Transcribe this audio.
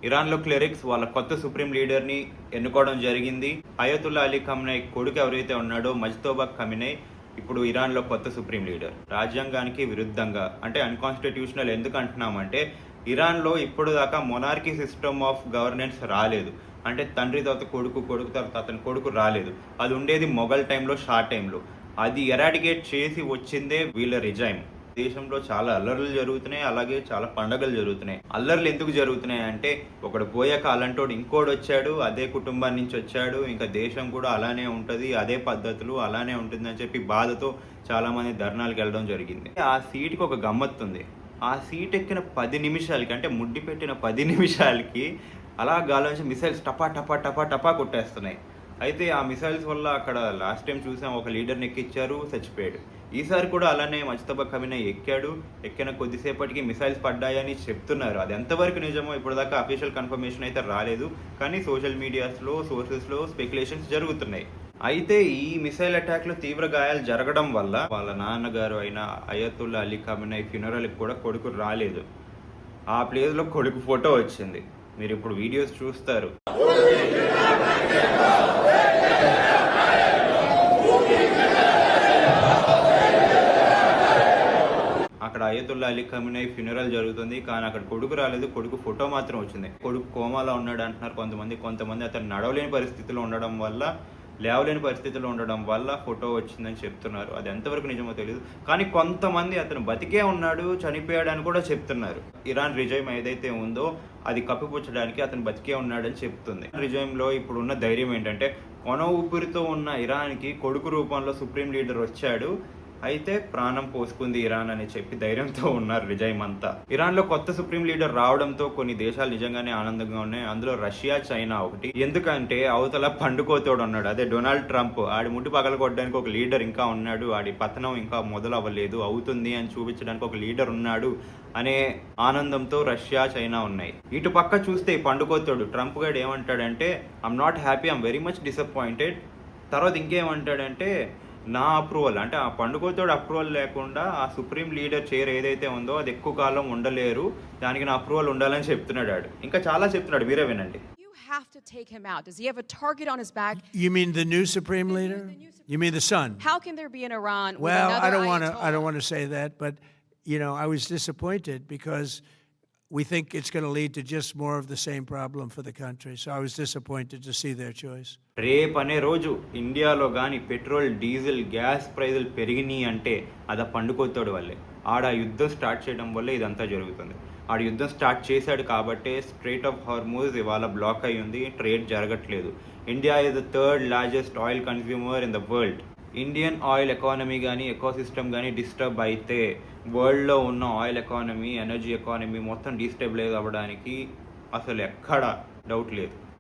ఇరాన్‌లో క్లెరిక్స్ వాళ్ళ కొత్త సుప్రీం లీడర్‌ని ఎన్నుకోవడం జరిగింది. అయతుల్లా అలీ ఖamenei కొడుకు ఎవరైతే ఉన్నాడో మజ్తోబా ఖamenei ఇప్పుడు ఇరాన్‌లో కొత్త సుప్రీం లీడర్. రాజ్యాంగానికి విరుద్ధంగా అంటే అన్‌కాన్స్టిట్యూషనల్ ఎందుకు అంటున్నామంటే ఇరాన్‌లో ఇప్పుడు దాకా మొనార్కీ సిస్టమ్ ఆఫ్ గవర్నెన్స్ రాలేదు. అంటే తండ్రి తర్వాత కొడుకు, కొడుకు తర్వాత అతని కొడుకు రాలేదు. అది ఉండేది మొఘల్ టైంలో, షా టైంలో. అది ఎరాడికేట్ చేసి వచ్చిందే వీళ్ళ రిజైమ్. దేశంలో చాలా అల్లర్లు జరుగుతున్నాయి, అలాగే చాలా పండగలు జరుగుతున్నాయి. అల్లర్లు ఎందుకు జరుగుతున్నాయి అంటే ఒకడు పోయాక అలాంటోడు ఇంకోడు వచ్చాడు, అదే కుటుంబం నుంచి వచ్చాడు, ఇంకా దేశం కూడా అలానే ఉంటుంది, అదే పద్ధతులు అలానే ఉంటుందని చెప్పి బాధతో చాలామంది ధర్నాలకు వెళ్ళడం జరిగింది. ఆ సీటుకి ఒక గమ్మత్తుంది. ఆ సీట్ ఎక్కిన 10 నిమిషాలకి అంటే ముడ్డి పెట్టిన 10 నిమిషాలకి అలా గాల్లోంచి మిసైల్స్ టపా టపా టపా టపా కొట్టేస్తున్నాయి. అయితే ఆ మిసైల్స్ వల్ల అక్కడ లాస్ట్ టైం చూసాం, ఒక లీడర్‌ని ఎక్కించారు, చచ్చిపోయాడు. ఈసారి కూడా అలానే మజ్తబా ఖamenei ఎక్కాడు. ఎక్కిన కొద్దిసేపటికి మిసైల్స్ పడ్డాయని చెప్తున్నారు. అది ఎంతవరకు నిజమో ఇప్పటిదాకా అఫీషియల్ కన్ఫర్మేషన్ అయితే రాలేదు. కానీ సోషల్ మీడియాస్‌లో, సోర్సెస్‌లో స్పెక్యులేషన్స్ జరుగుతున్నాయి. అయితే ఈ మిసైల్ అటాక్‌లో తీవ్ర గాయాలు జరగడం వల్ల వాళ్ళ నాన్నగారు అయిన అయతుల్లా అలీ ఖamenei ఫ్యూనరల్‌కి కూడా కొడుకు రాలేదు. ఆ ప్లేస్‌లో కొడుకు ఫోటో వచ్చింది. మీరిప్పుడు వీడియోస్ చూస్తారు. అక్కడ అయతుల్లా అలీ ఖamenei ఫ్యూనరల్ జరుగుతుంది. కానీ అక్కడ కొడుకు రాలేదు. కొడుకు ఫోటో మాత్రం వచ్చింది. కొడుకు కోమాలో ఉన్నాడు అంటున్నారు కొంతమంది అతను నడవలేని పరిస్థితిలో ఉండడం వల్ల, లేవలేని పరిస్థితిలో ఉండడం వల్ల ఫోటో వచ్చిందని చెప్తున్నారు. అది ఎంతవరకు నిజమో తెలియదు. కానీ కొంతమంది అతను బతికే ఉన్నాడు, చనిపోయాడు అని కూడా చెప్తున్నారు. ఇరాన్ రిజైమ్ ఏదైతే ఉందో అది కప్పిపుచ్చడానికి అతను బతికే ఉన్నాడని చెప్తుంది. రిజైమ్లో ఇప్పుడు ఉన్న ధైర్యం ఏంటంటే కొన ఊపిరితో ఉన్న ఇరాన్కి కొడుకు రూపంలో సుప్రీం లీడర్ వచ్చాడు, అయితే ప్రాణం పోసుకుంది ఇరాన్ అని చెప్పి ధైర్యంతో ఉన్నారు రిజైమ్ అంతా. ఇరాన్లో కొత్త సుప్రీం లీడర్ రావడంతో కొన్ని దేశాలు నిజంగానే ఆనందంగా ఉన్నాయి. అందులో రష్యా, చైనా ఒకటి. ఎందుకంటే అవతల పండుకోతోడు ఉన్నాడు, అదే డొనాల్డ్ ట్రంప్. ఆడి ముట్టు పగలగొట్టడానికి ఒక లీడర్ ఇంకా ఉన్నాడు, ఆడి పతనం ఇంకా మొదలవ్వలేదు, అవుతుంది అని చూపించడానికి ఒక లీడర్ ఉన్నాడు అనే ఆనందంతో రష్యా, చైనా ఉన్నాయి. ఇటు పక్క చూస్తే ఈ పండుకోతోడు ట్రంప్ గారు ఏమంటాడంటే I'm not happy, I'm very much disappointed. తర్వాత ఇంకేమంటాడంటే నా అప్రూవల్ అంటే ఆ పండుగతోడు అప్రూవల్ లేకుండా ఆ సుప్రీం లీడర్ చైర్ ఏదైతే ఉందో అది ఎక్కువ కాలం ఉండలేరు, దానికి నా అప్రూవల్ ఉండాలని చెప్తున్నాడు. ఇంకా చాలా చెప్తున్నాడు, మీరే వినండి. You have to take him out. Does he have a target on his back? You mean the new supreme leader? You mean the son? How can there be an Iran with Well, another I don't want to say that, but you know, I was disappointed because we think it's going to lead to just more of the same problem for the country. So I was disappointed to see their choice. రేపనే రోజు ఇండియాలో కానీ petrol, diesel, gas ప్రైజులు పెరిగినాయి అంటే అది పండుకోతోడు వల్లే. ఆడ యుద్ధం స్టార్ట్ చేయడం వల్లే ఇదంతా జరుగుతుంది. ఆడ యుద్ధం స్టార్ట్ చేశాడు కాబట్టే స్ట్రెయిట్ ఆఫ్ హార్మూజ్ ఇవాళ బ్లాక్ అయి ఉంది, ట్రేడ్ జరగట్లేదు. India is the third largest oil consumer in the world. Indian oil economy కానీ ఎకోసిస్టమ్ కానీ డిస్టర్బ్ అయితే వరల్డ్లో ఉన్న ఆయిల్ ఎకానమీ, ఎనర్జీ ఎకానమీ మొత్తం డిస్టెబిలైజ్ అవ్వడానికి అసలు ఎక్కడ డౌట్ లేదు.